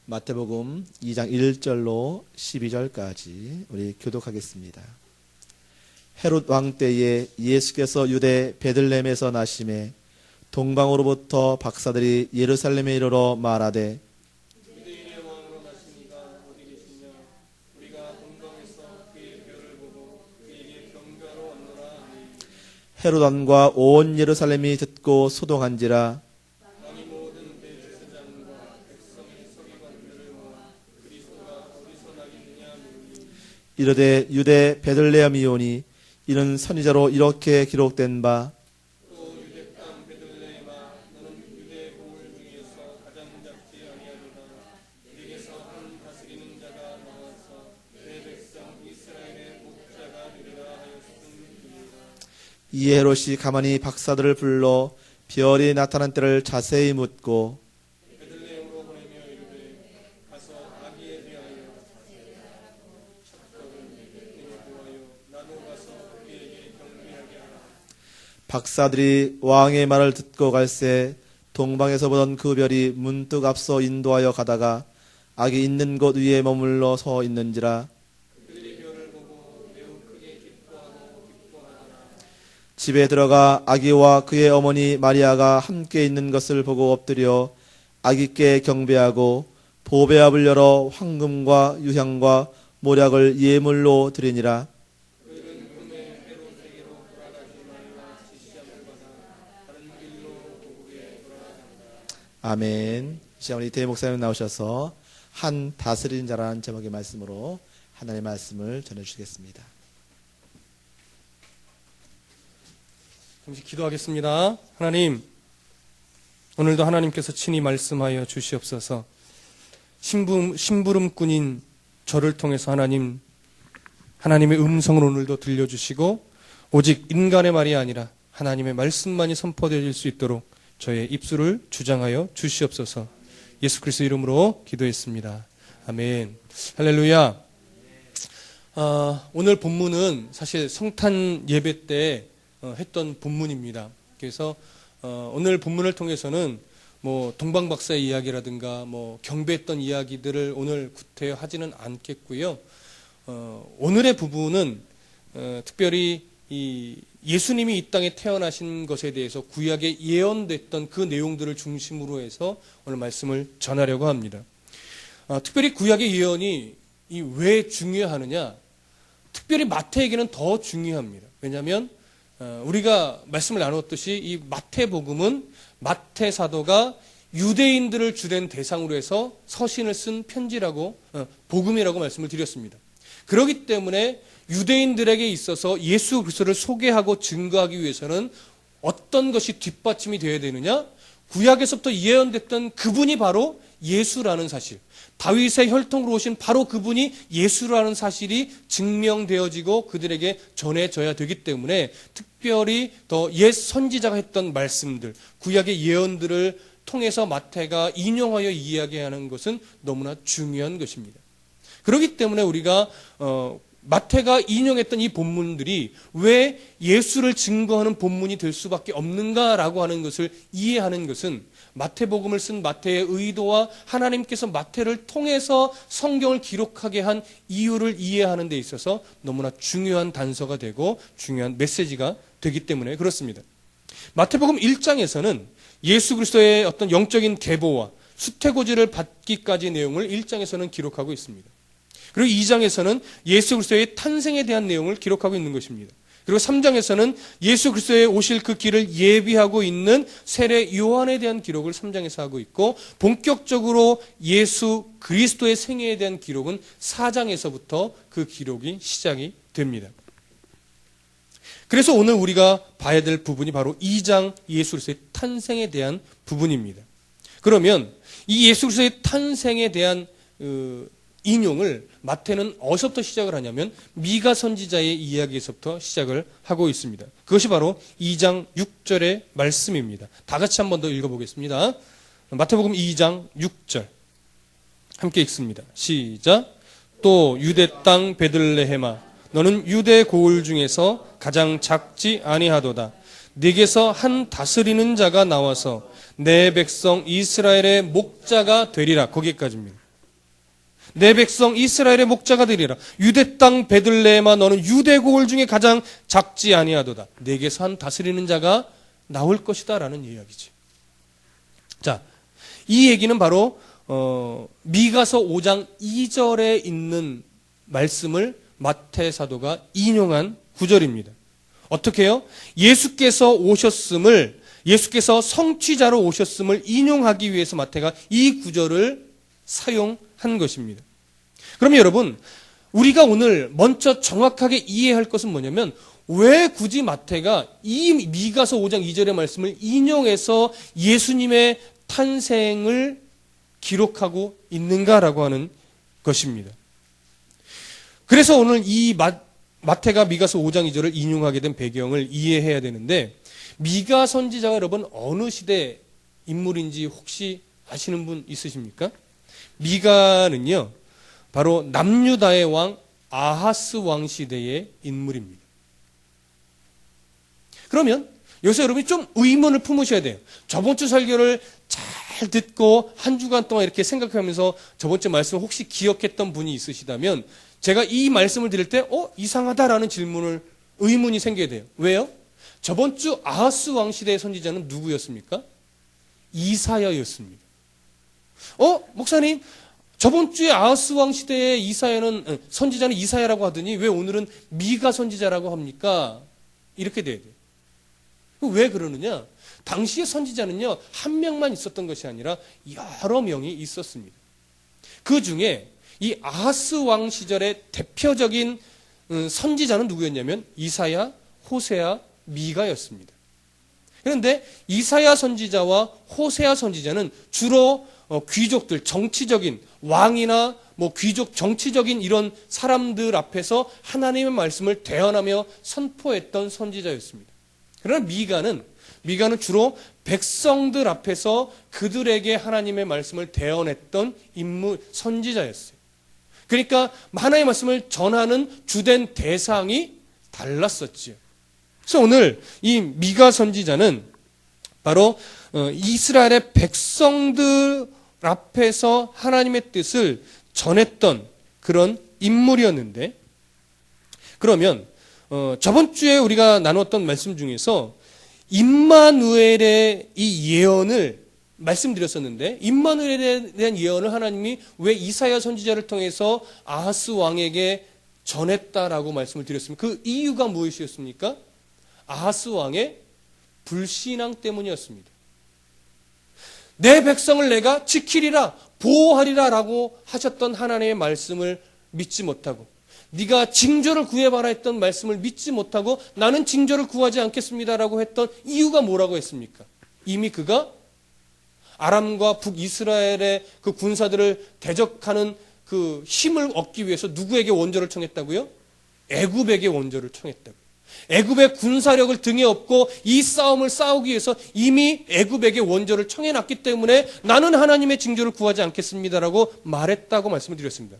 마태복음 2장 1절로 12절까지 우리 교독하겠습니다. 헤롯 왕 때에 예수께서 유대 베들레헴에서 나심에 동방으로부터 박사들이 예루살렘에 이르러 말하되 유대인의 왕으로 나시니가 어디 계시냐? 우리가 동방에서 그의 별을 보고 그에게 경배하러 왔노라 하니 헤롯 왕과 온 예루살렘이 듣고 소동한지라. 왕이 모든 대제사장과 백성의 서기관들을 모아 그리스도가 어디서 나겠느냐 물으니 이르되 유대 베들레헴이오니 이는 선지자로 이렇게 기록된 바 또 유대 땅 베들레헴아 너는 유대 고을 중에서 가장 작지 아니하도다. 네게서 한 다스리는 자가 나와서 내 백성 이스라엘의 목자가 되리라 하였음이니라. 이에 헤롯이 가만히 박사들을 불러 별이 나타난 때를 자세히 묻고 베들레헴으로 보내며 이르되 가서 아기에 대하여 찾거든 내게 보아요. 나도 가서 그에게 경배하게 하라. 박사들이 왕의 말을 듣고 갈새 동방에서 보던 그 별이 문득 앞서 인도하여 가다가 아기 있는 곳 위에 머물러 서 있는지라. 그들이 별을 보고 매우 크게 기뻐하더라. 집에 들어가 아기와 그의 어머니 마리아가 함께 있는 것을 보고 엎드려 아기께 경배하고 보배압을 열어 황금과 유향과 모략을 예물로 드리니라. 그들은 금에 헤롯에게로 돌아가지 말라 지시함을 받아 다른 길로 고국에 돌아간다. 아멘. 시간 우리 대회 목사님 나오셔서 한 다스리는 자라는 제목의 말씀으로 하나님의 말씀을 전해주시겠습니다. 잠시 기도하겠습니다. 하나님, 오늘도 하나님께서 친히 말씀하여 주시옵소서. 심부름꾼인 저를 통해서 하나님의 음성을 오늘도 들려주시고 오직 인간의 말이 아니라 하나님의 말씀만이 선포되어질 수 있도록 저의 입술을 주장하여 주시옵소서. 예수 그리스도 이름으로 기도했습니다. 아멘. 할렐루야. 오늘 본문은 사실 성탄 예배 때 했던 본문입니다. 그래서 오늘 본문을 통해서는 뭐 동방박사의 이야기라든가 뭐 경배했던 이야기들을 오늘 구태여 하지는 않겠고요. 오늘의 부분은 특별히 이 예수님이 이 땅에 태어나신 것에 대해서 구약에 예언됐던 그 내용들을 중심으로 해서 오늘 말씀을 전하려고 합니다. 특별히 구약의 예언이 왜 중요하느냐? 특별히 마태에게는 더 중요합니다. 왜냐하면 우리가 말씀을 나누었듯이 이 마태복음은 마태 사도가 유대인들을 주된 대상으로 해서 서신을 쓴 편지라고 복음이라고 말씀을 드렸습니다. 그렇기 때문에 유대인들에게 있어서 예수 그리스도를 소개하고 증거하기 위해서는 어떤 것이 뒷받침이 되어야 되느냐? 구약에서부터 예언됐던 그분이 바로 예수라는 사실, 다윗의 혈통으로 오신 바로 그분이 예수라는 사실이 증명되어지고 그들에게 전해져야 되기 때문에 특별히 더 옛 선지자가 했던 말씀들, 구약의 예언들을 통해서 마태가 인용하여 이야기하는 것은 너무나 중요한 것입니다. 그렇기 때문에 우리가 마태가 인용했던 이 본문들이 왜 예수를 증거하는 본문이 될 수밖에 없는가라고 하는 것을 이해하는 것은 마태복음을 쓴 마태의 의도와 하나님께서 마태를 통해서 성경을 기록하게 한 이유를 이해하는 데 있어서 너무나 중요한 단서가 되고 중요한 메시지가 되기 때문에 그렇습니다. 마태복음 1장에서는 예수 그리스도의 어떤 영적인 계보와 수태고지를 받기까지 내용을 1장에서는 기록하고 있습니다. 그리고 2장에서는 예수 그리스도의 탄생에 대한 내용을 기록하고 있는 것입니다. 그리고 3장에서는 예수 그리스도의 오실 그 길을 예비하고 있는 세례 요한에 대한 기록을 3장에서 하고 있고 본격적으로 예수 그리스도의 생애에 대한 기록은 4장에서부터 그 기록이 시작이 됩니다. 그래서 오늘 우리가 봐야 될 부분이 바로 2장 예수 그리스도의 탄생에 대한 부분입니다. 그러면 이 예수 그리스도의 탄생에 대한 인용을 마태는 어디서부터 시작을 하냐면 미가 선지자의 이야기에서부터 시작을 하고 있습니다. 그것이 바로 2장 6절의 말씀입니다. 다 같이 한 번 더 읽어보겠습니다. 마태복음 2장 6절 함께 읽습니다. 시작. 또 유대 땅 베들레헴아 너는 유대 고을 중에서 가장 작지 아니하도다. 네게서 한 다스리는 자가 나와서 내 백성 이스라엘의 목자가 되리라. 거기까지입니다. 내 백성 이스라엘의 목자가 되리라. 유대 땅 베들레헴아 너는 유대 고을 중에 가장 작지 아니하도다. 내게서 한 다스리는 자가 나올 것이다 라는 이야기지. 자, 이 얘기는 바로 미가서 5장 2절에 있는 말씀을 마태 사도가 인용한 구절입니다. 어떻게 해요? 예수께서 성취자로 오셨음을 인용하기 위해서 마태가 이 구절을 사용한 것입니다. 그러면 여러분, 우리가 오늘 먼저 정확하게 이해할 것은 뭐냐면, 왜 굳이 마태가 이 미가서 5장 2절의 말씀을 인용해서 예수님의 탄생을 기록하고 있는가라고 하는 것입니다. 그래서 오늘 이 마태가 미가서 5장 2절을 인용하게 된 배경을 이해해야 되는데, 미가 선지자가 여러분 어느 시대 인물인지 혹시 아시는 분 있으십니까? 미가는요, 바로 남유다의 왕 아하스 왕 시대의 인물입니다. 그러면 여기서 여러분이 좀 의문을 품으셔야 돼요. 저번 주 설교를 잘 듣고 한 주간 동안 이렇게 생각하면서 저번 주 말씀 혹시 기억했던 분이 있으시다면, 제가 이 말씀을 드릴 때 이상하다라는 의문이 생겨야 돼요. 왜요? 저번 주 아하스 왕 시대의 선지자는 누구였습니까? 이사야였습니다. 목사님, 저번 주에 아하스 왕 시대의 선지자는 이사야라고 하더니 왜 오늘은 미가 선지자라고 합니까? 이렇게 돼야 돼요. 왜 그러느냐? 당시의 선지자는요, 한 명만 있었던 것이 아니라 여러 명이 있었습니다. 그 중에 이 아하스 왕 시절의 대표적인 선지자는 누구였냐면 이사야, 호세아, 미가였습니다. 그런데 이사야 선지자와 호세아 선지자는 주로 귀족들, 정치적인 왕이나 귀족, 정치적인 이런 사람들 앞에서 하나님의 말씀을 대언하며 선포했던 선지자였습니다. 그러나 미가는 주로 백성들 앞에서 그들에게 하나님의 말씀을 대언했던 선지자였어요. 그러니까 하나님의 말씀을 전하는 주된 대상이 달랐었지요. 그래서 오늘 이 미가 선지자는 바로 이스라엘의 백성들 앞에서 하나님의 뜻을 전했던 그런 인물이었는데, 그러면 저번 주에 우리가 나눴던 말씀 중에서 임마누엘의 이 예언을 말씀드렸었는데, 임마누엘에 대한 예언을 하나님이 왜 이사야 선지자를 통해서 아하스 왕에게 전했다라고 말씀을 드렸습니다. 그 이유가 무엇이었습니까? 아하스 왕의 불신앙 때문이었습니다. 내 백성을 내가 지키리라, 보호하리라 라고 하셨던 하나님의 말씀을 믿지 못하고, 네가 징조를 구해봐라 했던 말씀을 믿지 못하고 나는 징조를 구하지 않겠습니다라고 했던 이유가 뭐라고 했습니까? 이미 그가 아람과 북이스라엘의 그 군사들을 대적하는 그 힘을 얻기 위해서 누구에게 원조를 청했다고요? 애굽에게 원조를 청했다고요. 애굽의 군사력을 등에 업고 이 싸움을 싸우기 위해서 이미 애굽에게 원조를 청해놨기 때문에 나는 하나님의 징조를 구하지 않겠습니다라고 말했다고 말씀을 드렸습니다.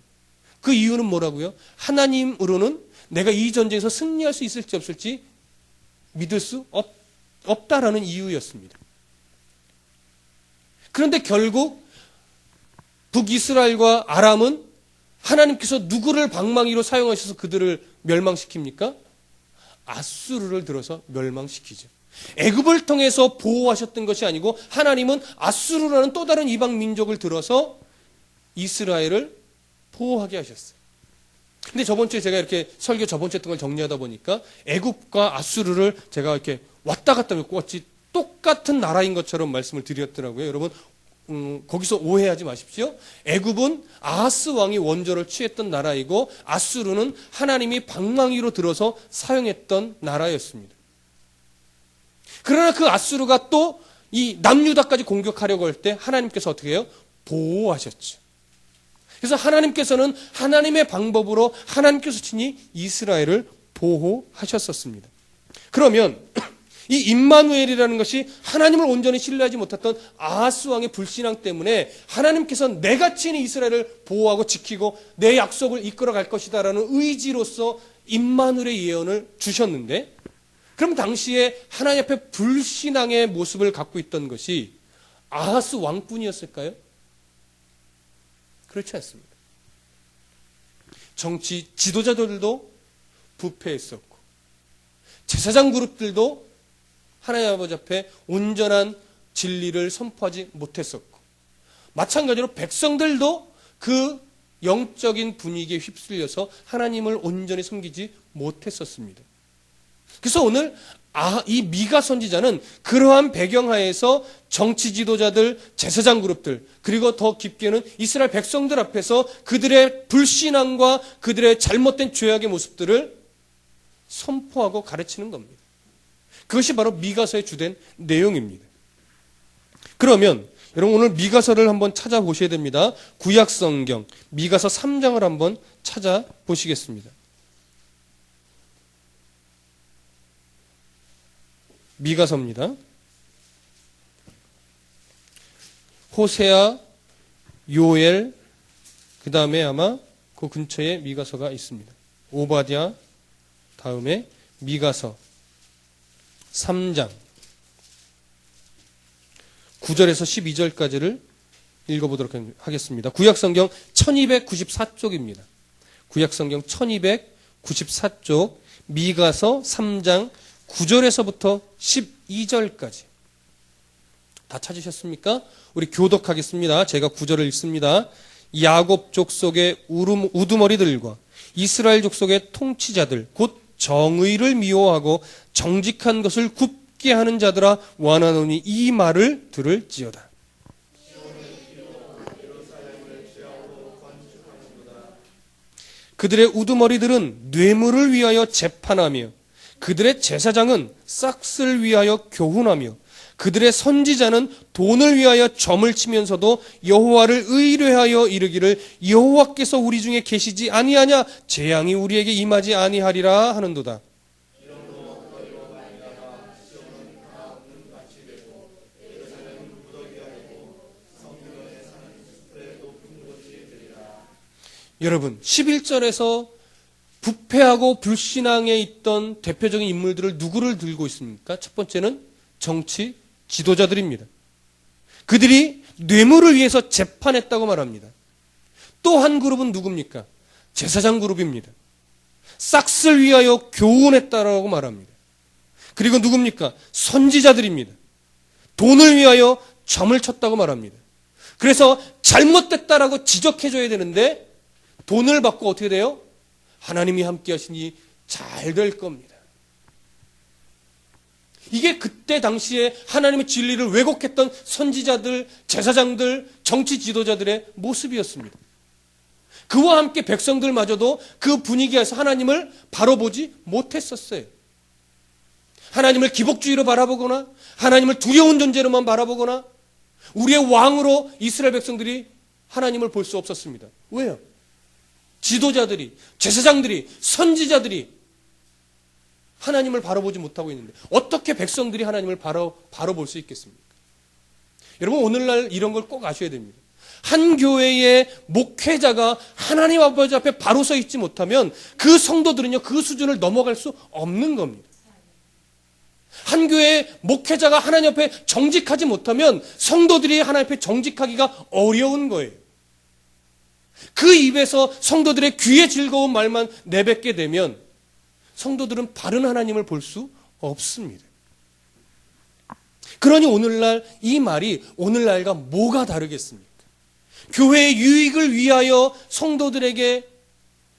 그 이유는 뭐라고요? 하나님으로는 내가 이 전쟁에서 승리할 수 있을지 없을지 믿을 수 없다라는 이유였습니다. 그런데 결국 북이스라엘과 아람은 하나님께서 누구를 방망이로 사용하셔서 그들을 멸망시킵니까? 아수르를 들어서 멸망시키죠. 애굽을 통해서 보호하셨던 것이 아니고 하나님은 아수르라는 또 다른 이방 민족을 들어서 이스라엘을 보호하게 하셨어요. 근데 저번 주에 제가 이렇게 설교 저번 주에 했던 걸 정리하다 보니까 애굽과 아수르를 제가 이렇게 왔다 갔다 엮었지 똑같은 나라인 것처럼 말씀을 드렸더라고요. 여러분 거기서 오해하지 마십시오. 애굽은 아하스 왕이 원조를 취했던 나라이고 아수르는 하나님이 방망이로 들어서 사용했던 나라였습니다. 그러나 그 아수르가 또 이 남유다까지 공격하려고 할 때 하나님께서 어떻게 해요? 보호하셨죠. 그래서 하나님께서는 하나님의 방법으로 하나님께서 친히 이스라엘을 보호하셨었습니다. 그러면 이 임마누엘이라는 것이 하나님을 온전히 신뢰하지 못했던 아하스 왕의 불신앙 때문에 하나님께서 내가 친히 이스라엘을 보호하고 지키고 내 약속을 이끌어갈 것이다라는 의지로서 임마누엘의 예언을 주셨는데, 그럼 당시에 하나님 앞에 불신앙의 모습을 갖고 있던 것이 아하스 왕뿐이었을까요? 그렇지 않습니다. 정치 지도자들도 부패했었고 제사장 그룹들도 하나님 아버지 앞에 온전한 진리를 선포하지 못했었고 마찬가지로 백성들도 그 영적인 분위기에 휩쓸려서 하나님을 온전히 섬기지 못했었습니다. 그래서 오늘 이 미가 선지자는 그러한 배경하에서 정치 지도자들, 제사장 그룹들, 그리고 더 깊게는 이스라엘 백성들 앞에서 그들의 불신앙과 그들의 잘못된 죄악의 모습들을 선포하고 가르치는 겁니다. 그것이 바로 미가서의 주된 내용입니다. 그러면 여러분 오늘 미가서를 한번 찾아보셔야 됩니다. 구약성경 미가서 3장을 한번 찾아보시겠습니다. 미가서입니다. 호세아, 요엘, 그 다음에 아마 그 근처에 미가서가 있습니다. 오바댜, 다음에 미가서 3장 9절에서 12절까지를 읽어보도록 하겠습니다. 구약성경 1294쪽입니다. 구약성경 1294쪽 미가서 3장 9절에서부터 12절까지 다 찾으셨습니까? 우리 교독하겠습니다. 제가 9절을 읽습니다. 야곱 족속의 우두머리들과 이스라엘 족속의 통치자들 곧 정의를 미워하고 정직한 것을 굽게 하는 자들아 원하노니 이 말을 들을지어다. 그들의 우두머리들은 뇌물을 위하여 재판하며 그들의 제사장은 싹스를 위하여 교훈하며 그들의 선지자는 돈을 위하여 점을 치면서도 여호와를 의뢰하여 이르기를 여호와께서 우리 중에 계시지 아니하냐 재앙이 우리에게 임하지 아니하리라 하는도다. 여러분 11절에서 부패하고 불신앙에 있던 대표적인 인물들을 누구를 들고 있습니까? 첫 번째는 정치 지도자들입니다. 그들이 뇌물을 위해서 재판했다고 말합니다. 또 한 그룹은 누굽니까? 제사장 그룹입니다. 싹스를 위하여 교훈했다라고 말합니다. 그리고 누굽니까? 선지자들입니다. 돈을 위하여 점을 쳤다고 말합니다. 그래서 잘못됐다라고 지적해줘야 되는데 돈을 받고 어떻게 돼요? 하나님이 함께 하시니 잘 될 겁니다. 이게 그때 당시에 하나님의 진리를 왜곡했던 선지자들, 제사장들, 정치 지도자들의 모습이었습니다. 그와 함께 백성들마저도 그 분위기에서 하나님을 바로 보지 못했었어요. 하나님을 기복주의로 바라보거나 하나님을 두려운 존재로만 바라보거나 우리의 왕으로 이스라엘 백성들이 하나님을 볼 수 없었습니다. 왜요? 지도자들이, 제사장들이, 선지자들이 하나님을 바라보지 못하고 있는데 어떻게 백성들이 하나님을 바라볼 수 있겠습니까? 여러분 오늘날 이런 걸 꼭 아셔야 됩니다. 한 교회의 목회자가 하나님 아버지 앞에 바로 서 있지 못하면 그 성도들은요 그 수준을 넘어갈 수 없는 겁니다. 한 교회의 목회자가 하나님 앞에 정직하지 못하면 성도들이 하나님 앞에 정직하기가 어려운 거예요. 그 입에서 성도들의 귀에 즐거운 말만 내뱉게 되면 성도들은 바른 하나님을 볼 수 없습니다. 그러니 오늘날 이 말이 오늘날과 뭐가 다르겠습니까? 교회의 유익을 위하여 성도들에게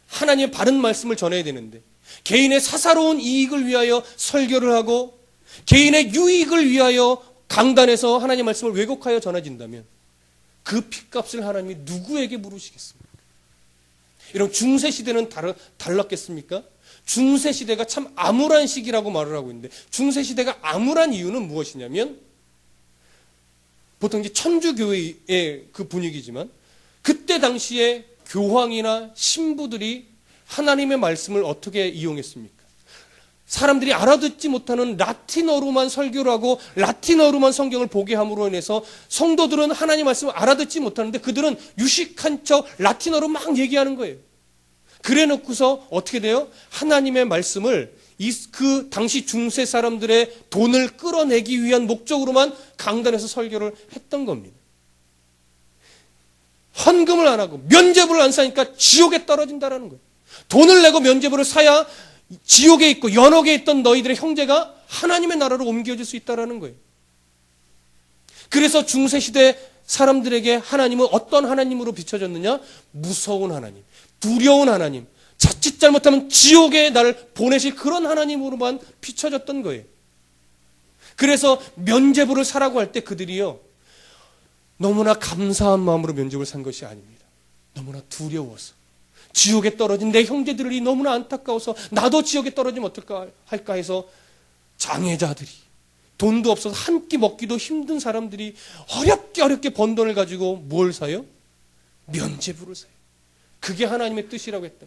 하나님의 바른 말씀을 전해야 되는데 개인의 사사로운 이익을 위하여 설교를 하고 개인의 유익을 위하여 강단에서 하나님의 말씀을 왜곡하여 전해진다면 그 핏값을 하나님이 누구에게 물으시겠습니까? 여러분 중세시대는 달랐겠습니까? 중세시대가 참 암울한 시기라고 말을 하고 있는데 중세시대가 암울한 이유는 무엇이냐면 보통 이제 천주교회의 그 분위기지만 그때 당시에 교황이나 신부들이 하나님의 말씀을 어떻게 이용했습니까? 사람들이 알아듣지 못하는 라틴어로만 설교를 하고 라틴어로만 성경을 보게 함으로 인해서 성도들은 하나님 말씀을 알아듣지 못하는데 그들은 유식한 척 라틴어로 막 얘기하는 거예요. 그래 놓고서 어떻게 돼요? 하나님의 말씀을 그 당시 중세 사람들의 돈을 끌어내기 위한 목적으로만 강단에서 설교를 했던 겁니다. 헌금을 안 하고 면죄부를 안 사니까 지옥에 떨어진다라는 거예요. 돈을 내고 면죄부를 사야 지옥에 있고 연옥에 있던 너희들의 형제가 하나님의 나라로 옮겨질 수 있다라는 거예요. 그래서 중세시대 사람들에게 하나님은 어떤 하나님으로 비춰졌느냐? 무서운 하나님, 두려운 하나님, 자칫 잘못하면 지옥에 나를 보내실 그런 하나님으로만 비춰졌던 거예요. 그래서 면죄부를 사라고 할 때 그들이요, 너무나 감사한 마음으로 면죄부를 산 것이 아닙니다. 너무나 두려워서, 지옥에 떨어진 내 형제들이 너무나 안타까워서 나도 지옥에 떨어지면 어떨까 할까 해서 장애자들이, 돈도 없어서 한 끼 먹기도 힘든 사람들이 어렵게 번 돈을 가지고 뭘 사요? 면죄부를 사요. 그게 하나님의 뜻이라고 했다.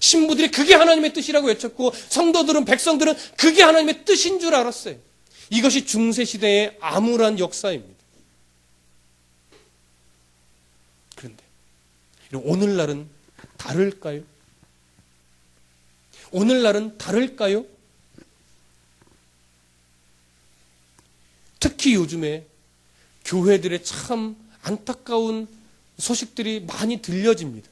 신부들이 그게 하나님의 뜻이라고 외쳤고, 성도들은, 백성들은 그게 하나님의 뜻인 줄 알았어요. 이것이 중세시대의 암울한 역사입니다. 그런데 오늘날은 다를까요? 오늘날은 다를까요? 특히 요즘에 교회들의 참 안타까운 소식들이 많이 들려집니다.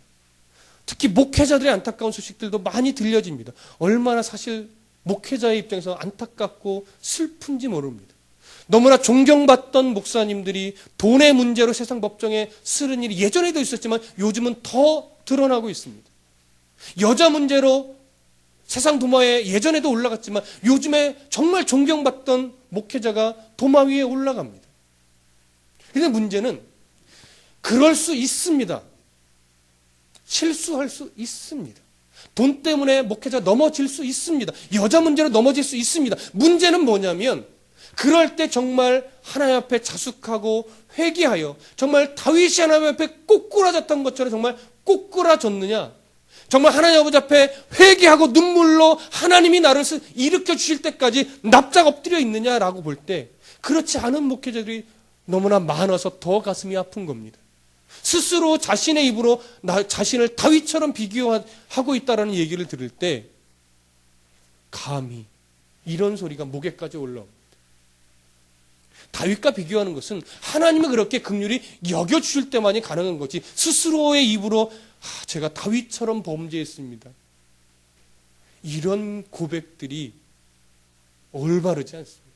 특히 목회자들의 안타까운 소식들도 많이 들려집니다. 얼마나 사실 목회자의 입장에서 안타깝고 슬픈지 모릅니다. 너무나 존경받던 목사님들이 돈의 문제로 세상 법정에 쓰는 일이 예전에도 있었지만 요즘은 더 드러나고 있습니다. 여자 문제로 세상 도마에 예전에도 올라갔지만 요즘에 정말 존경받던 목회자가 도마 위에 올라갑니다. 그런데 문제는 그럴 수 있습니다. 실수할 수 있습니다. 돈 때문에 목회자가 넘어질 수 있습니다. 여자 문제로 넘어질 수 있습니다. 문제는 뭐냐면 그럴 때 정말 하나님 앞에 자숙하고 회개하여 정말 다윗이 하나님 앞에 꼬꾸라졌던 것처럼 정말 꼬꾸라졌느냐, 정말 하나님 아버지 앞에 회개하고 눈물로 하나님이 나를 일으켜 주실 때까지 납작 엎드려 있느냐라고 볼 때 그렇지 않은 목회자들이 너무나 많아서 더 가슴이 아픈 겁니다. 스스로 자신의 입으로 자신을 다윗처럼 비교하고 있다는 얘기를 들을 때 감히 이런 소리가 목에까지 올라옵니다. 다윗과 비교하는 것은 하나님이 그렇게 긍휼히 여겨주실 때만이 가능한 거지, 스스로의 입으로 제가 다윗처럼 범죄했습니다, 이런 고백들이 올바르지 않습니다.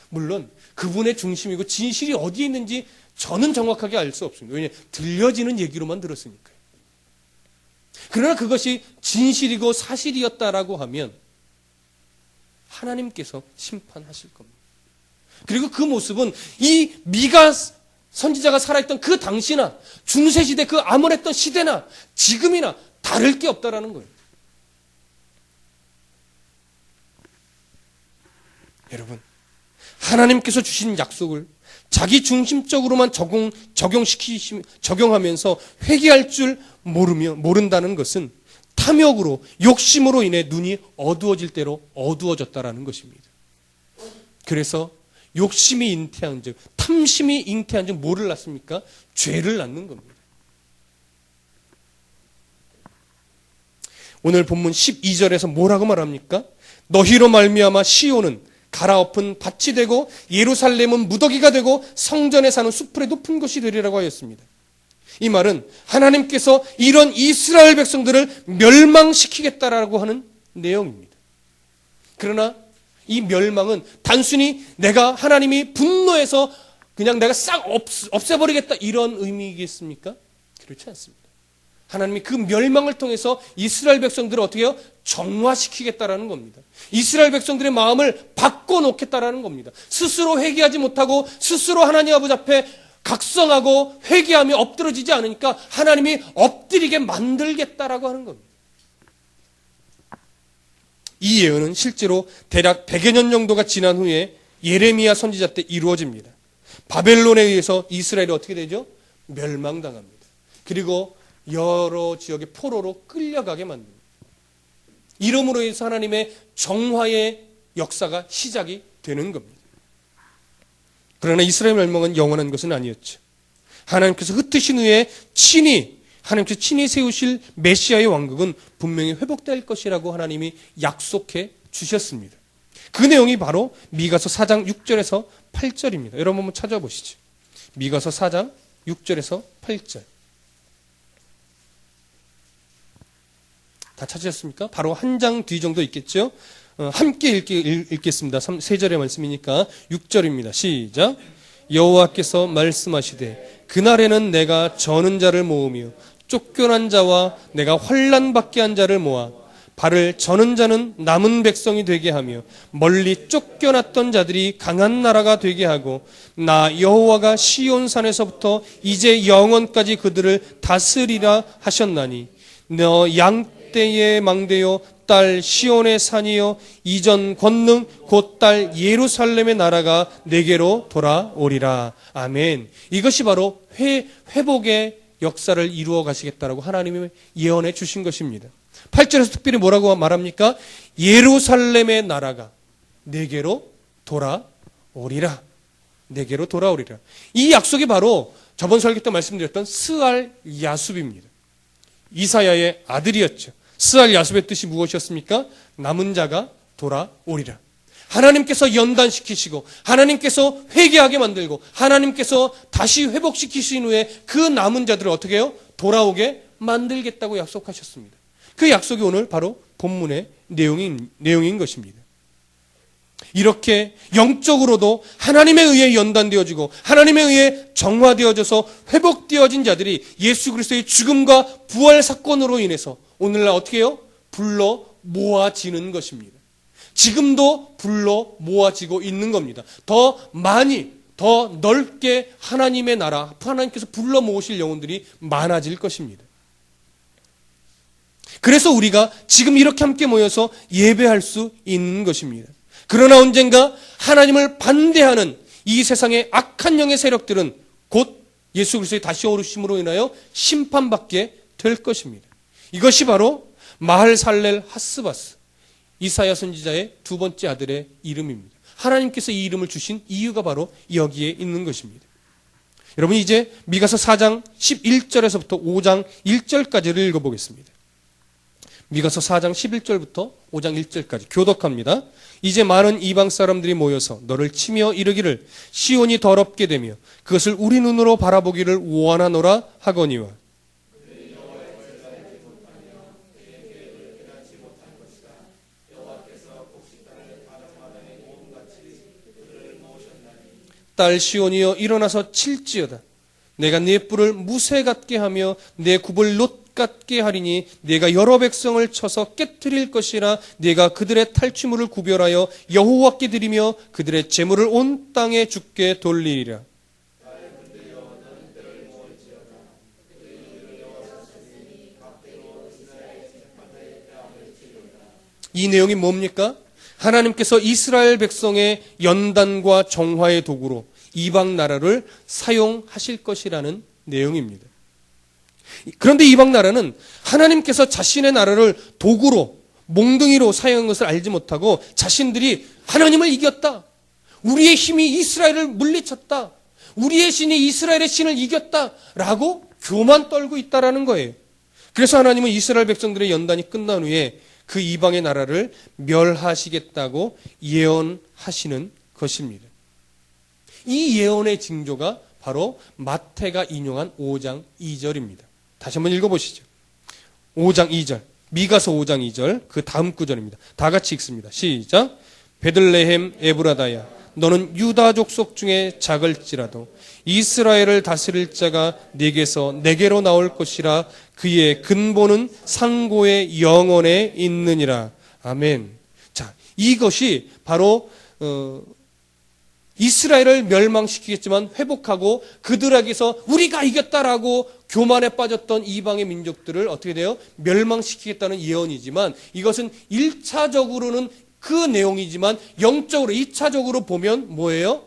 물론 그분의 중심이고 진실이 어디에 있는지 저는 정확하게 알 수 없습니다. 왜냐하면 들려지는 얘기로만 들었으니까요. 그러나 그것이 진실이고 사실이었다라고 하면 하나님께서 심판하실 겁니다. 그리고 그 모습은 이 미가 선지자가 살아있던 그 당시나 중세시대 그 암울했던 시대나 지금이나 다를 게 없다라는 거예요. 여러분, 하나님께서 주신 약속을 자기 중심적으로만 적용하면서 회개할 줄 모른다는 것은 탐욕으로, 욕심으로 인해 눈이 어두워질 대로 어두워졌다라는 것입니다. 그래서 욕심이 잉태한 즉, 탐심이 잉태한 즉 뭐를 낳습니까? 죄를 낳는 겁니다. 오늘 본문 12절에서 뭐라고 말합니까? 너희로 말미암아 시온은 갈아엎은 밭이 되고 예루살렘은 무더기가 되고 성전에 사는 수풀의 높은 곳이 되리라고 하였습니다. 이 말은 하나님께서 이런 이스라엘 백성들을 멸망시키겠다라고 하는 내용입니다. 그러나 이 멸망은 단순히 하나님이 분노해서 그냥 내가 싹 없애버리겠다 이런 의미이겠습니까? 그렇지 않습니다. 하나님이 그 멸망을 통해서 이스라엘 백성들을 어떻게 해요? 정화시키겠다라는 겁니다. 이스라엘 백성들의 마음을 바꿔놓겠다라는 겁니다. 스스로 회개하지 못하고 스스로 하나님 아버지 앞에 각성하고 회개하며 엎드러지지 않으니까 하나님이 엎드리게 만들겠다라고 하는 겁니다. 이 예언은 실제로 대략 100여 년 정도가 지난 후에 예레미야 선지자 때 이루어집니다. 바벨론에 의해서 이스라엘이 어떻게 되죠? 멸망당합니다. 그리고 여러 지역의 포로로 끌려가게 만듭니다. 이름으로 해서 하나님의 정화의 역사가 시작이 되는 겁니다. 그러나 이스라엘 멸망은 영원한 것은 아니었죠. 하나님께서 흩으신 후에 하나님께서 친히 세우실 메시아의 왕국은 분명히 회복될 것이라고 하나님이 약속해 주셨습니다. 그 내용이 바로 미가서 4장 6절에서 8절입니다. 여러분 한번 찾아보시죠. 미가서 4장 6절에서 8절. 다 찾으셨습니까? 바로 한 장 뒤 정도 있겠죠? 함께 읽겠습니다. 3절의 말씀이니까 6절입니다. 시작. 여호와께서 말씀하시되 그날에는 내가 저는 자를 모으며 쫓겨난 자와 내가 환난 받게 한 자를 모아 발을 저는 자는 남은 백성이 되게 하며 멀리 쫓겨났던 자들이 강한 나라가 되게 하고 나 여호와가 시온산에서부터 이제 영원까지 그들을 다스리라 하셨나니 너 양떼의 망대요 딸 시온의 산이요 이전 권능 곧 딸 예루살렘의 나라가 내게로 돌아오리라. 아멘. 이것이 바로 회복의 역사를 이루어 가시겠다라고 하나님이 예언해 주신 것입니다. 8절에서 특별히 뭐라고 말합니까? 예루살렘의 나라가 내게로 돌아오리라. 내게로 돌아오리라. 이 약속이 바로 저번 설교 때 말씀드렸던 스알 야숲입니다. 이사야의 아들이었죠. 스알 야숲의 뜻이 무엇이었습니까? 남은 자가 돌아오리라. 하나님께서 연단시키시고 하나님께서 회개하게 만들고 하나님께서 다시 회복시키신 후에 그 남은 자들을 어떻게 해요? 돌아오게 만들겠다고 약속하셨습니다. 그 약속이 오늘 바로 본문의 내용인 것입니다. 이렇게 영적으로도 하나님에 의해 연단되어지고 하나님에 의해 정화되어져서 회복되어진 자들이 예수 그리스도의 죽음과 부활 사건으로 인해서 오늘날 어떻게 해요? 불러 모아지는 것입니다. 지금도 불러 모아지고 있는 겁니다. 더 많이, 더 넓게 하나님의 나라, 하나님께서 불러 모으실 영혼들이 많아질 것입니다. 그래서 우리가 지금 이렇게 함께 모여서 예배할 수 있는 것입니다. 그러나 언젠가 하나님을 반대하는 이 세상의 악한 영의 세력들은 곧 예수 그리스도의 다시 오르심으로 인하여 심판받게 될 것입니다. 이것이 바로 마할살렐 하스바스, 이사야 선지자의 두 번째 아들의 이름입니다. 하나님께서 이 이름을 주신 이유가 바로 여기에 있는 것입니다. 여러분 이제 미가서 4장 11절에서부터 5장 1절까지를 읽어보겠습니다. 미가서 4장 11절부터 5장 1절까지 교독합니다. 이제 많은 이방 사람들이 모여서 너를 치며 이르기를 시온이 더럽게 되며 그것을 우리 눈으로 바라보기를 원하노라 하거니와 딸 시온이여 일어나서 칠지어다. 내가 네 뿔을 무쇠 같게 하며 내 굽을 놋 같게 하리니 내가 여러 백성을 쳐서 깨트릴 것이라. 내가 그들의 탈취물을 구별하여 여호와께 드리며 그들의 재물을 온 땅에 주께 돌리리라. 이 내용이 뭡니까? 하나님께서 이스라엘 백성의 연단과 정화의 도구로 이방 나라를 사용하실 것이라는 내용입니다. 그런데 이방 나라는 하나님께서 자신의 나라를 도구로, 몽둥이로 사용한 것을 알지 못하고 자신들이 하나님을 이겼다. 우리의 힘이 이스라엘을 물리쳤다. 우리의 신이 이스라엘의 신을 이겼다라고 교만 떨고 있다라는 거예요. 그래서 하나님은 이스라엘 백성들의 연단이 끝난 후에 그 이방의 나라를 멸하시겠다고 예언하시는 것입니다. 이 예언의 징조가 바로 마태가 인용한 5장 2절입니다. 다시 한번 읽어보시죠. 5장 2절, 미가서 5장 2절, 그 다음 구절입니다. 다 같이 읽습니다. 시작. 베들레헴 에브라다야, 너는 유다 족속 중에 작을지라도 이스라엘을 다스릴 자가 네게서 내게로 나올 것이라. 그의 근본은 상고의 영원에 있느니라. 아멘. 자, 이것이 바로 이스라엘을 멸망시키겠지만 회복하고 그들에게서 우리가 이겼다라고 교만에 빠졌던 이방의 민족들을 어떻게 돼요? 멸망시키겠다는 예언이지만 이것은 1차적으로는 그 내용이지만 영적으로 2차적으로 보면 뭐예요?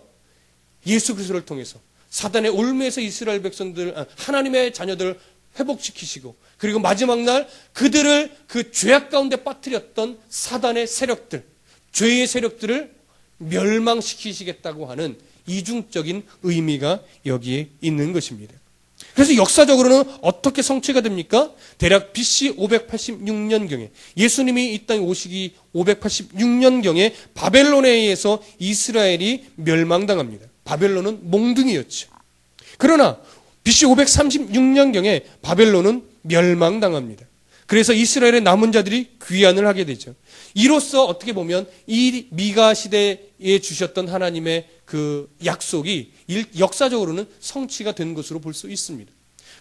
예수 그리스도를 통해서 사단의 올무에서 이스라엘 백성들, 하나님의 자녀들을 회복시키시고 그리고 마지막 날 그들을 그 죄악 가운데 빠뜨렸던 사단의 세력들, 죄의 세력들을 멸망시키시겠다고 하는 이중적인 의미가 여기에 있는 것입니다. 그래서 역사적으로는 어떻게 성취가 됩니까? 대략 BC 586년경에 예수님이 이 땅에 오시기 586년경에 바벨론에 의해서 이스라엘이 멸망당합니다. 바벨론은 몽둥이였죠. 그러나 BC 536년경에 바벨론은 멸망당합니다. 그래서 이스라엘의 남은 자들이 귀환을 하게 되죠. 이로써 어떻게 보면 이 미가 시대에 주셨던 하나님의 그 약속이 역사적으로는 성취가 된 것으로 볼 수 있습니다.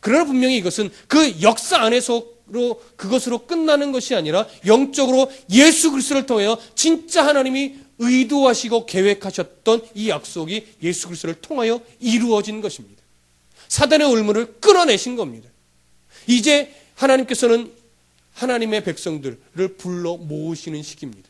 그러나 분명히 이것은 그 역사 안에서로 그것으로 끝나는 것이 아니라 영적으로 예수 그리스도를 통하여 진짜 하나님이 의도하시고 계획하셨던 이 약속이 예수 그리스도를 통하여 이루어진 것입니다. 사단의 올무를 끌어내신 겁니다. 이제 하나님께서는 하나님의 백성들을 불러 모으시는 시기입니다.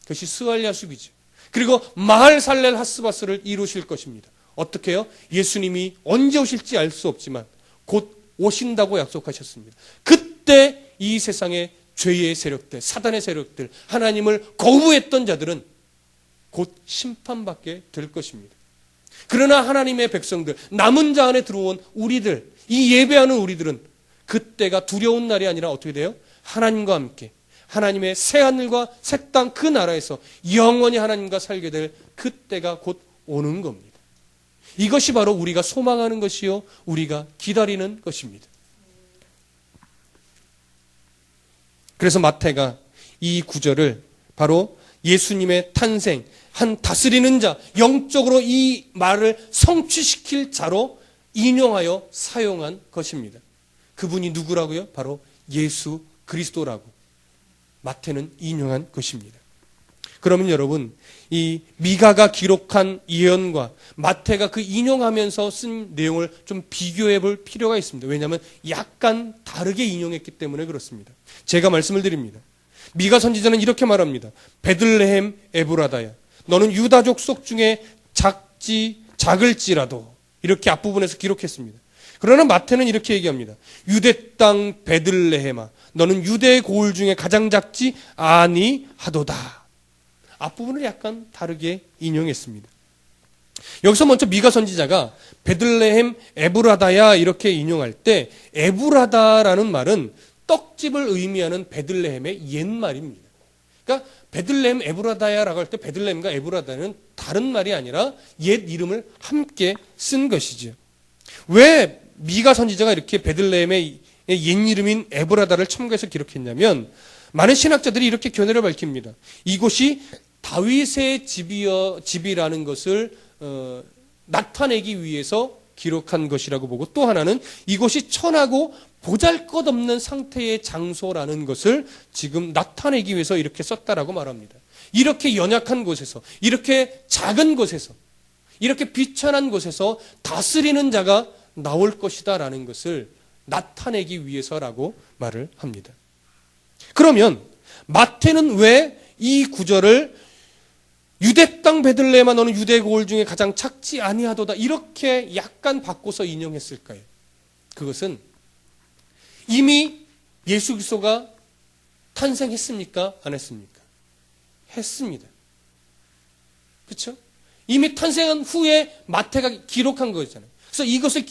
그것이 스알야숲이죠. 그리고 마할살렐 하스바스를 이루실 것입니다. 어떻게 해요? 예수님이 언제 오실지 알 수 없지만 곧 오신다고 약속하셨습니다. 그때 이 세상의 죄의 세력들, 사단의 세력들, 하나님을 거부했던 자들은 곧 심판받게 될 것입니다. 그러나 하나님의 백성들, 남은 자 안에 들어온 우리들, 이 예배하는 우리들은 그때가 두려운 날이 아니라 어떻게 돼요? 하나님과 함께 하나님의 새하늘과 새 땅 그 나라에서 영원히 하나님과 살게 될 그때가 곧 오는 겁니다. 이것이 바로 우리가 소망하는 것이요 우리가 기다리는 것입니다. 그래서 마태가 이 구절을 바로 예수님의 탄생, 한 다스리는 자, 영적으로 이 말을 성취시킬 자로 인용하여 사용한 것입니다. 그분이 누구라고요? 바로 예수 그리스도라고 마태는 인용한 것입니다. 그러면 여러분, 이 미가가 기록한 예언과 마태가 그 인용하면서 쓴 내용을 좀 비교해 볼 필요가 있습니다. 왜냐하면 약간 다르게 인용했기 때문에 그렇습니다. 제가 말씀을 드립니다. 미가 선지자는 이렇게 말합니다. 베들레헴 에브라다야, 너는 유다족 속 중에 작을지라도, 이렇게 앞부분에서 기록했습니다. 그러나 마태는 이렇게 얘기합니다. 유대 땅 베들레헴아, 너는 유대의 고을 중에 가장 작지 아니하도다. 앞부분을 약간 다르게 인용했습니다. 여기서 먼저 미가 선지자가 베들레헴 에브라다야 이렇게 인용할 때 에브라다라는 말은 떡집을 의미하는 베들레헴의 옛말입니다. 그러니까 베들레헴 에브라다야라고 할 때 베들레헴과 에브라다는 다른 말이 아니라 옛 이름을 함께 쓴 것이죠. 왜 미가 선지자가 이렇게 베들레헴의 옛 이름인 에브라다를 첨가해서 기록했냐면 많은 신학자들이 이렇게 견해를 밝힙니다. 이곳이 다윗의 집이라는 것을 나타내기 위해서 기록한 것이라고 보고, 또 하나는 이곳이 천하고 보잘것없는 상태의 장소라는 것을 지금 나타내기 위해서 이렇게 썼다라고 말합니다. 이렇게 연약한 곳에서, 이렇게 작은 곳에서, 이렇게 비천한 곳에서 다스리는 자가 나올 것이다라는 것을 나타내기 위해서라고 말을 합니다. 그러면 마태는 왜 이 구절을 유대 땅 베들레헴아 너는 유대 고을 중에 가장 작지 아니하도다 이렇게 약간 바꿔서 인용했을까요? 그것은 이미 예수 그리스도가 탄생했습니까? 안 했습니까? 했습니다. 그렇죠? 이미 탄생한 후에 마태가 기록한 거잖아요. 그래서 이것을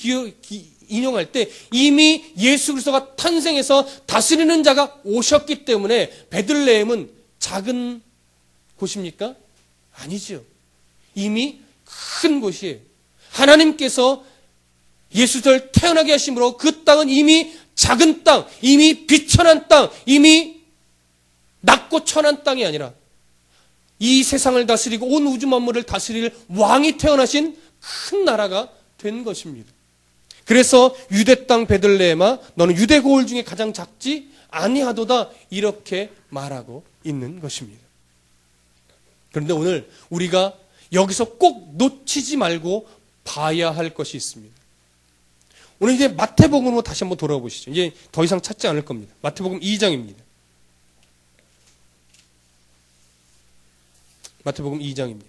인용할 때 이미 예수 그리스도가 탄생해서 다스리는 자가 오셨기 때문에 베들레헴은 작은 곳입니까? 아니죠. 이미 큰 곳이에요. 하나님께서 예수를 태어나게 하심으로 그 땅은 이미 작은 땅, 이미 비천한 땅, 이미 낮고 천한 땅이 아니라 이 세상을 다스리고 온 우주 만물을 다스릴 왕이 태어나신 큰 나라가 된 것입니다. 그래서 유대 땅 베들레헴아 너는 유대 고을 중에 가장 작지 아니하도다 이렇게 말하고 있는 것입니다. 그런데 오늘 우리가 여기서 꼭 놓치지 말고 봐야 할 것이 있습니다. 오늘 이제 마태복음으로 다시 한번 돌아보시죠. 이제 더 이상 찾지 않을 겁니다. 마태복음 2장입니다. 마태복음 2장입니다.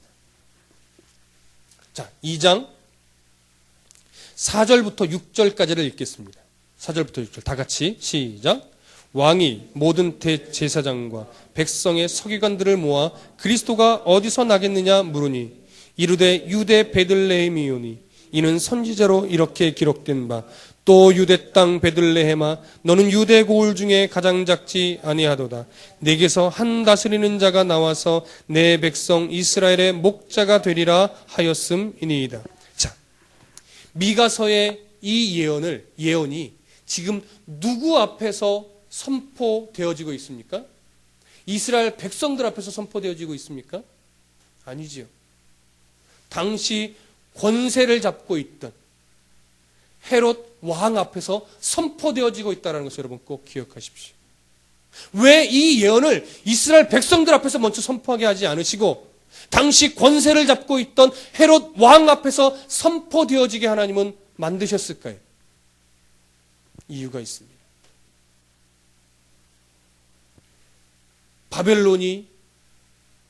자, 2장 4절부터 6절까지를 읽겠습니다. 4절부터 6절 다 같이 시작. 왕이 모든 대제사장과 백성의 서기관들을 모아 그리스도가 어디서 나겠느냐 물으니 이르되 유대 베들레헴이오니 이는 선지자로 이렇게 기록된 바 또 유대 땅 베들레헴아 너는 유대 고을 중에 가장 작지 아니하도다. 내게서 한 다스리는 자가 나와서 내 백성 이스라엘의 목자가 되리라 하였음이니이다. 자, 미가서의 이 예언이 지금 누구 앞에서 선포되어지고 있습니까? 이스라엘 백성들 앞에서 선포되어지고 있습니까? 아니지요. 당시 권세를 잡고 있던 헤롯 왕 앞에서 선포되어지고 있다는 것을 여러분 꼭 기억하십시오. 왜 이 예언을 이스라엘 백성들 앞에서 먼저 선포하게 하지 않으시고 당시 권세를 잡고 있던 헤롯 왕 앞에서 선포되어지게 하나님은 만드셨을까요? 이유가 있습니다. 바벨론이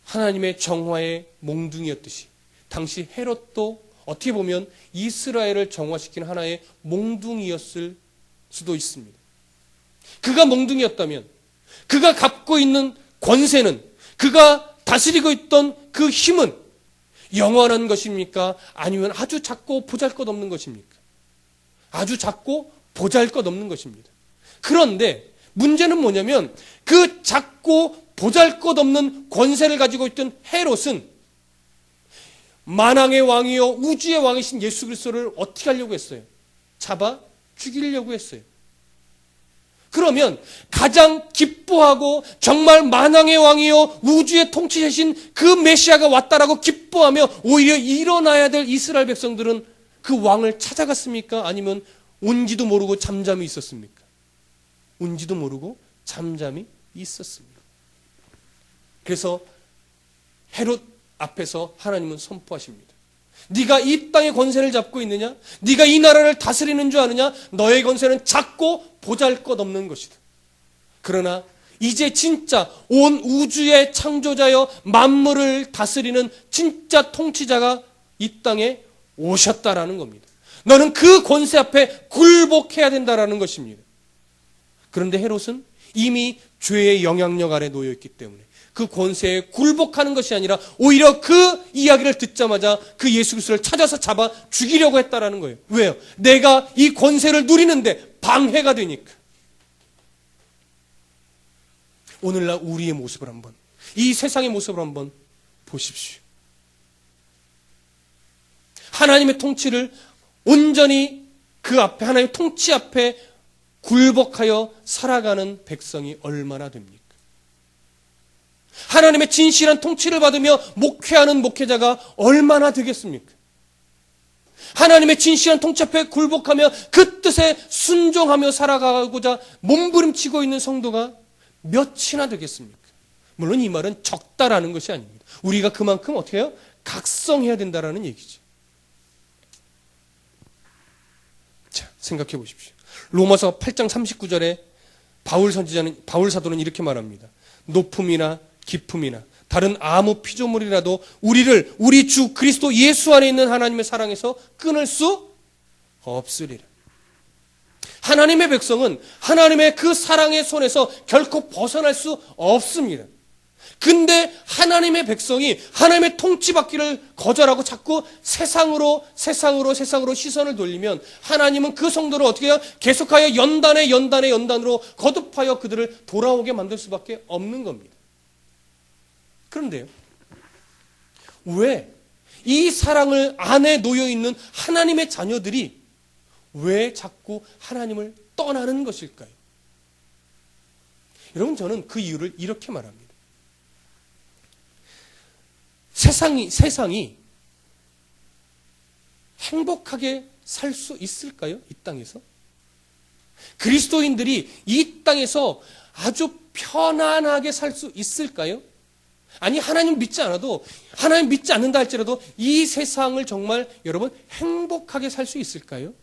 하나님의 정화의 몽둥이였듯이 당시 헤롯도 어떻게 보면 이스라엘을 정화시킨 하나의 몽둥이였을 수도 있습니다. 그가 몽둥이였다면 그가 갖고 있는 권세는, 그가 다스리고 있던 그 힘은 영원한 것입니까? 아니면 아주 작고 보잘것없는 것입니까? 아주 작고 보잘것없는 것입니다. 그런데 문제는 뭐냐면 그 작고 보잘것없는 권세를 가지고 있던 헤롯은 만왕의 왕이요 우주의 왕이신 예수 그리스도를 어떻게 하려고 했어요? 잡아 죽이려고 했어요. 그러면 가장 기뻐하고 정말 만왕의 왕이요 우주의 통치자신 그 메시아가 왔다라고 기뻐하며 오히려 일어나야 될 이스라엘 백성들은 그 왕을 찾아갔습니까? 아니면 온지도 모르고 잠잠히 있었습니까? 온지도 모르고 잠잠히 있었습니다. 그래서 헤롯 앞에서 하나님은 선포하십니다. 네가 이 땅의 권세를 잡고 있느냐? 네가 이 나라를 다스리는 줄 아느냐? 너의 권세는 작고 보잘것없는 것이다. 그러나 이제 진짜 온 우주의 창조자여 만물을 다스리는 진짜 통치자가 이 땅에 오셨다라는 겁니다. 너는 그 권세 앞에 굴복해야 된다라는 것입니다. 그런데 헤롯은 이미 죄의 영향력 아래 놓여 있기 때문에 그 권세에 굴복하는 것이 아니라 오히려 그 이야기를 듣자마자 그 예수 그리스도를 찾아서 잡아 죽이려고 했다라는 거예요. 왜요? 내가 이 권세를 누리는데 방해가 되니까. 오늘날 우리의 모습을 한번, 이 세상의 모습을 한번 보십시오. 하나님의 통치를 온전히 그 앞에, 하나님의 통치 앞에 굴복하여 살아가는 백성이 얼마나 됩니까? 하나님의 진실한 통치를 받으며 목회하는 목회자가 얼마나 되겠습니까? 하나님의 진실한 통치 앞에 굴복하며 그 뜻에 순종하며 살아가고자 몸부림치고 있는 성도가 몇이나 되겠습니까? 물론 이 말은 적다라는 것이 아닙니다. 우리가 그만큼 어떻게 해요? 각성해야 된다라는 얘기죠. 자, 생각해 보십시오. 로마서 8장 39절에 바울 사도는 이렇게 말합니다. 높음이나 기품이나 다른 아무 피조물이라도 우리를 우리 주 그리스도 예수 안에 있는 하나님의 사랑에서 끊을 수 없으리라. 하나님의 백성은 하나님의 그 사랑의 손에서 결코 벗어날 수 없습니다. 근데 하나님의 백성이 하나님의 통치받기를 거절하고 자꾸 세상으로 시선을 돌리면 하나님은 그 성도를 어떻게 해요? 계속하여 연단으로 거듭하여 그들을 돌아오게 만들 수밖에 없는 겁니다. 그런데요, 왜 이 사랑을 안에 놓여있는 하나님의 자녀들이 왜 자꾸 하나님을 떠나는 것일까요? 여러분, 저는 그 이유를 이렇게 말합니다. 세상이 행복하게 살 수 있을까요? 이 땅에서? 그리스도인들이 이 땅에서 아주 편안하게 살 수 있을까요? 아니, 하나님 믿지 않아도, 하나님 믿지 않는다 할지라도 이 세상을 정말 여러분 행복하게 살 수 있을까요?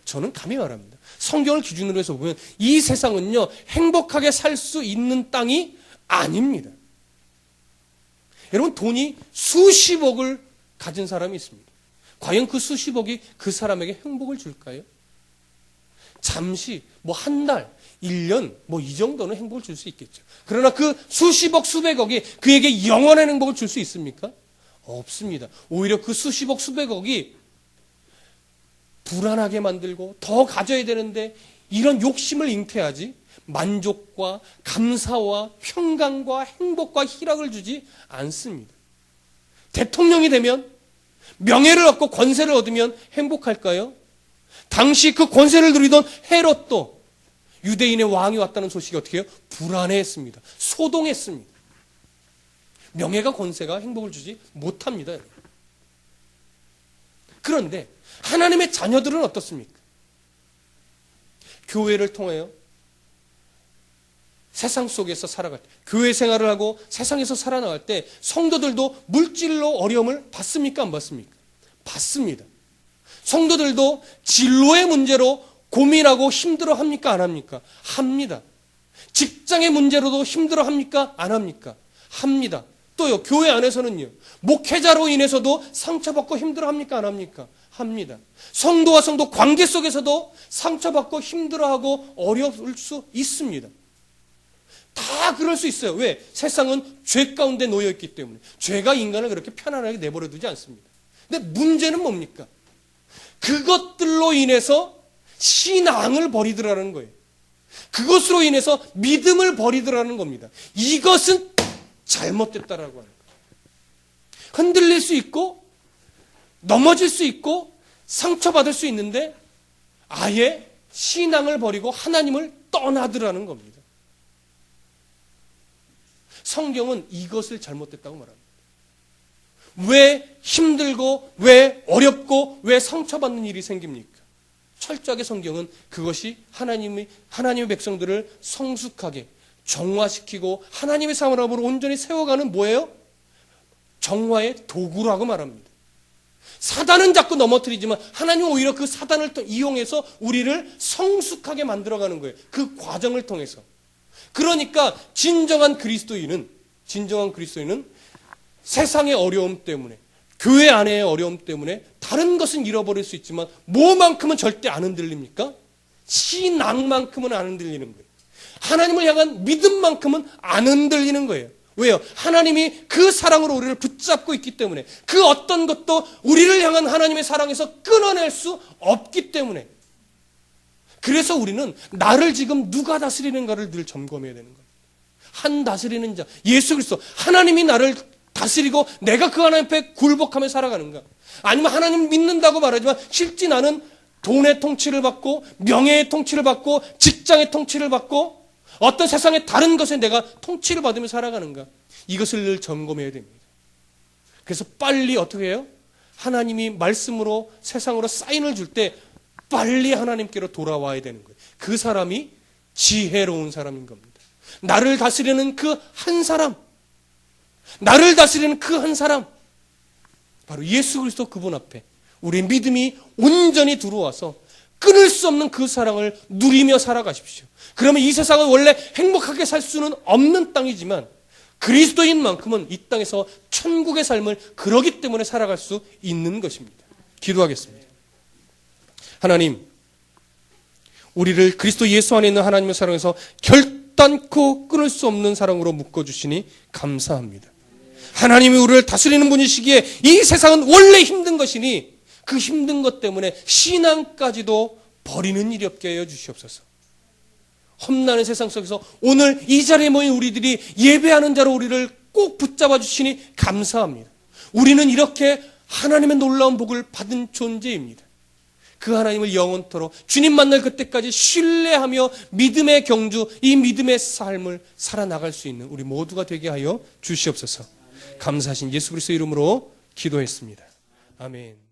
저는 감히 말합니다. 성경을 기준으로 해서 보면 이 세상은요, 행복하게 살 수 있는 땅이 아닙니다. 여러분, 돈이 수십억을 가진 사람이 있습니다. 과연 그 수십억이 그 사람에게 행복을 줄까요? 잠시, 한 달, 1년, 이 정도는 행복을 줄 수 있겠죠. 그러나 그 수십억, 수백억이 그에게 영원한 행복을 줄 수 있습니까? 없습니다. 오히려 그 수십억, 수백억이 불안하게 만들고 더 가져야 되는데 이런 욕심을 잉태하지 만족과 감사와 평강과 행복과 희락을 주지 않습니다. 대통령이 되면 명예를 얻고 권세를 얻으면 행복할까요? 당시 그 권세를 누리던 헤롯도 유대인의 왕이 왔다는 소식이 어떻게 해요? 불안해했습니다. 소동했습니다. 명예가 권세가 행복을 주지 못합니다. 그런데 하나님의 자녀들은 어떻습니까? 교회를 통하여 세상 속에서 살아갈 때, 교회 생활을 하고 세상에서 살아나갈 때 성도들도 물질로 어려움을 받습니까? 안 받습니까? 받습니다. 성도들도 진로의 문제로 고민하고 힘들어 합니까? 안 합니까? 합니다. 직장의 문제로도 힘들어 합니까? 안 합니까? 합니다. 또요, 교회 안에서는요, 목회자로 인해서도 상처받고 힘들어 합니까? 안 합니까? 합니다. 성도와 성도 관계 속에서도 상처받고 힘들어하고 어려울 수 있습니다. 다 그럴 수 있어요. 왜? 세상은 죄 가운데 놓여 있기 때문에. 죄가 인간을 그렇게 편안하게 내버려 두지 않습니다. 근데 문제는 뭡니까? 그것들로 인해서 신앙을 버리더라는 거예요. 그것으로 인해서 믿음을 버리더라는 겁니다. 이것은 잘못됐다라고 하는 거예요. 흔들릴 수 있고 넘어질 수 있고 상처받을 수 있는데 아예 신앙을 버리고 하나님을 떠나더라는 겁니다. 성경은 이것을 잘못됐다고 말합니다. 왜 힘들고 왜 어렵고 왜 상처받는 일이 생깁니까? 철저하게 성경은 그것이 하나님의 백성들을 성숙하게 정화시키고 하나님의 사람으로 온전히 세워가는 뭐예요? 정화의 도구라고 말합니다. 사단은 자꾸 넘어뜨리지만 하나님은 오히려 그 사단을 이용해서 우리를 성숙하게 만들어가는 거예요. 그 과정을 통해서. 그러니까 진정한 그리스도인은 세상의 어려움 때문에, 교회 안의 어려움 때문에 다른 것은 잃어버릴 수 있지만 뭐만큼은 절대 안 흔들립니까? 신앙만큼은 안 흔들리는 거예요. 하나님을 향한 믿음만큼은 안 흔들리는 거예요. 왜요? 하나님이 그 사랑으로 우리를 붙잡고 있기 때문에, 그 어떤 것도 우리를 향한 하나님의 사랑에서 끊어낼 수 없기 때문에. 그래서 우리는 나를 지금 누가 다스리는가를 늘 점검해야 되는 거예요. 한 다스리는 자, 예수 그리스도. 하나님이 나를 다스리고 내가 그 하나님 앞에 굴복하며 살아가는가? 아니면 하나님 믿는다고 말하지만 실제 나는 돈의 통치를 받고 명예의 통치를 받고 직장의 통치를 받고 어떤 세상의 다른 것에 내가 통치를 받으며 살아가는가? 이것을 늘 점검해야 됩니다. 그래서 빨리 어떻게 해요? 하나님이 말씀으로 세상으로 사인을 줄 때 빨리 하나님께로 돌아와야 되는 거예요. 그 사람이 지혜로운 사람인 겁니다. 나를 다스리는 그 한 사람, 바로 예수 그리스도 그분 앞에 우리의 믿음이 온전히 들어와서 끊을 수 없는 그 사랑을 누리며 살아가십시오. 그러면 이 세상은 원래 행복하게 살 수는 없는 땅이지만 그리스도인만큼은 이 땅에서 천국의 삶을 그러기 때문에 살아갈 수 있는 것입니다. 기도하겠습니다. 하나님, 우리를 그리스도 예수 안에 있는 하나님의 사랑에서 결단코 끊을 수 없는 사랑으로 묶어주시니 감사합니다. 하나님이 우리를 다스리는 분이시기에 이 세상은 원래 힘든 것이니 그 힘든 것 때문에 신앙까지도 버리는 일이 없게 하여 주시옵소서. 험난한 세상 속에서 오늘 이 자리에 모인 우리들이 예배하는 자로 우리를 꼭 붙잡아 주시니 감사합니다. 우리는 이렇게 하나님의 놀라운 복을 받은 존재입니다. 그 하나님을 영원토록 주님 만날 그때까지 신뢰하며 믿음의 경주, 이 믿음의 삶을 살아나갈 수 있는 우리 모두가 되게 하여 주시옵소서. 감사하신 예수 그리스도 이름으로 기도했습니다. 아멘.